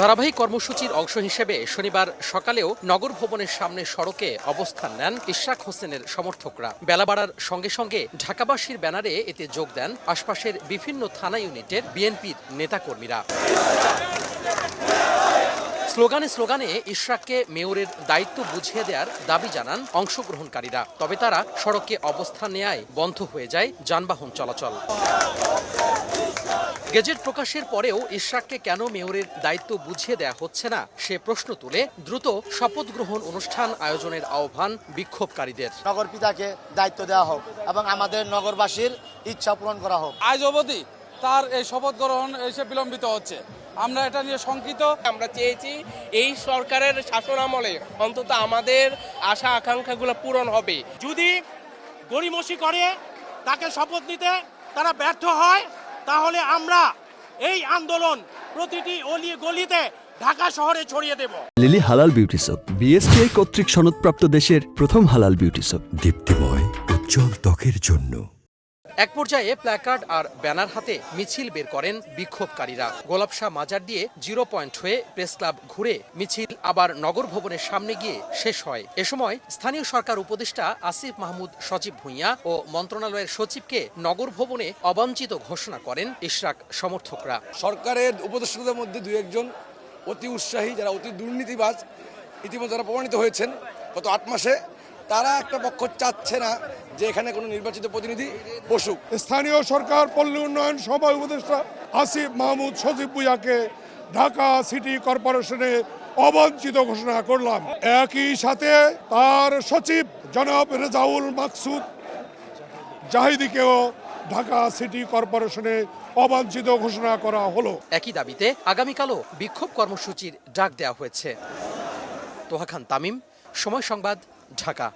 ধারাবাহিক কর্মসূচির অংশ হিসেবে শনিবার সকালেও নগর ভবনের সামনে সড়কে অবস্থান নেন ইশরাক হোসেনের সমর্থকরা। বেলা বাড়ার সঙ্গে সঙ্গে ঢাকাবাসীর ব্যানারে এতে যোগ দেন আশপাশের বিভিন্ন থানা ইউনিটের বিএনপির নেতাকর্মীরা। স্লোগানে ইশরাককে মেয়রের দায়িত্ব বুঝিয়ে দেওয়ার দাবি জানান অংশগ্রহণকারীরা। তবে তারা সড়কে অবস্থান নেয়ায় বন্ধ হয়ে যায় যানবাহন চলাচল। গেজেট প্রকাশের পরেও ইশরাককে কেন মেয়রের দায়িত্ব বুঝিয়ে দেয়া হচ্ছে না সে প্রশ্ন তুলে দ্রুত শপথ গ্রহণ অনুষ্ঠান আয়োজনের আহ্বান বিক্ষোভকারীদের। নগর পিতাকে দায়িত্ব দেওয়া হোক এবং আমাদের নগরবাসীর ইচ্ছা পূরণ করা হোক। আজ অবধি তার এই শপথ গ্রহণ এসে বিলম্বিত হচ্ছে। আমরা এটা নিয়ে শঙ্কিত। আমরা চেয়েছি এই সরকারের শাসন আমলে অন্তত আমাদের আশা আকাঙ্ক্ষাগুলো পূরণ হবে। যদি গড়িমসি করে তাকে শপথ নিতে তারা ব্যর্থ হয়, তাহলে আমরা এই আন্দোলন প্রতিটি অলি গলিতে ঢাকা শহরে ছড়িয়ে দেব। লিলি হালাল বিউটি সোপ, বিএসটিআই কর্তৃক সনদপ্রাপ্ত দেশের প্রথম হালাল বিউটি সোপ, দীপ্তিময় উজ্জ্বল ত্বকের জন্য। এক পর্যায়ে প্ল্যাকার্ড আর ব্যানার হাতে মিছিল বের করেন বিক্ষোভকারীরা। গোলাপশাহ মাজার দিয়ে 0 পয়েন্ট হয়ে প্রেস ক্লাব ঘুরে মিছিল আবার নগর ভবনের সামনে গিয়ে শেষ হয়। এ সময় স্থানীয় সরকার উপদেষ্টা আসিফ মাহমুদ সচিব ভূঁইয়া ও মন্ত্রণালয়ের সচিবকে নগর ভবনে অবাঞ্ছিত ঘোষণা করেন ইশরাক সমর্থকরা। সরকারের উপদেষ্টাদের মধ্যে 2-1 জন অতি উৎসাহী, যারা অতি দুর্নীতিবাজ, ইতিমধ্যে যারা প্রমাণিত হয়েছেন গত 8 মাসে, তারা একটা পক্ষ চাচ্ছে না যে এখানে কোনো নির্বাচিত প্রতিনিধি বসুক। স্থানীয় সরকার পল্লী উন্নয়ন সভা উপদেষ্টা আসিফ মাহমুদ সচিব ভূঁইয়াকে ঢাকা সিটি কর্পোরেশনে অবাঞ্ছিত ঘোষণা করলাম। একই সাথে তার সচিব জনাব রেজাউল মাকসুদ জাহিদিকেও ঢাকা সিটি কর্পোরেশনে অবাঞ্ছিত ঘোষণা করা হলো। একই দাবিতে আগামীকালও বিক্ষোভ কর্মসূচির ডাক দেওয়া হয়েছে। তোহা খান তামিম, সময় সংবাদ, ঢাকা।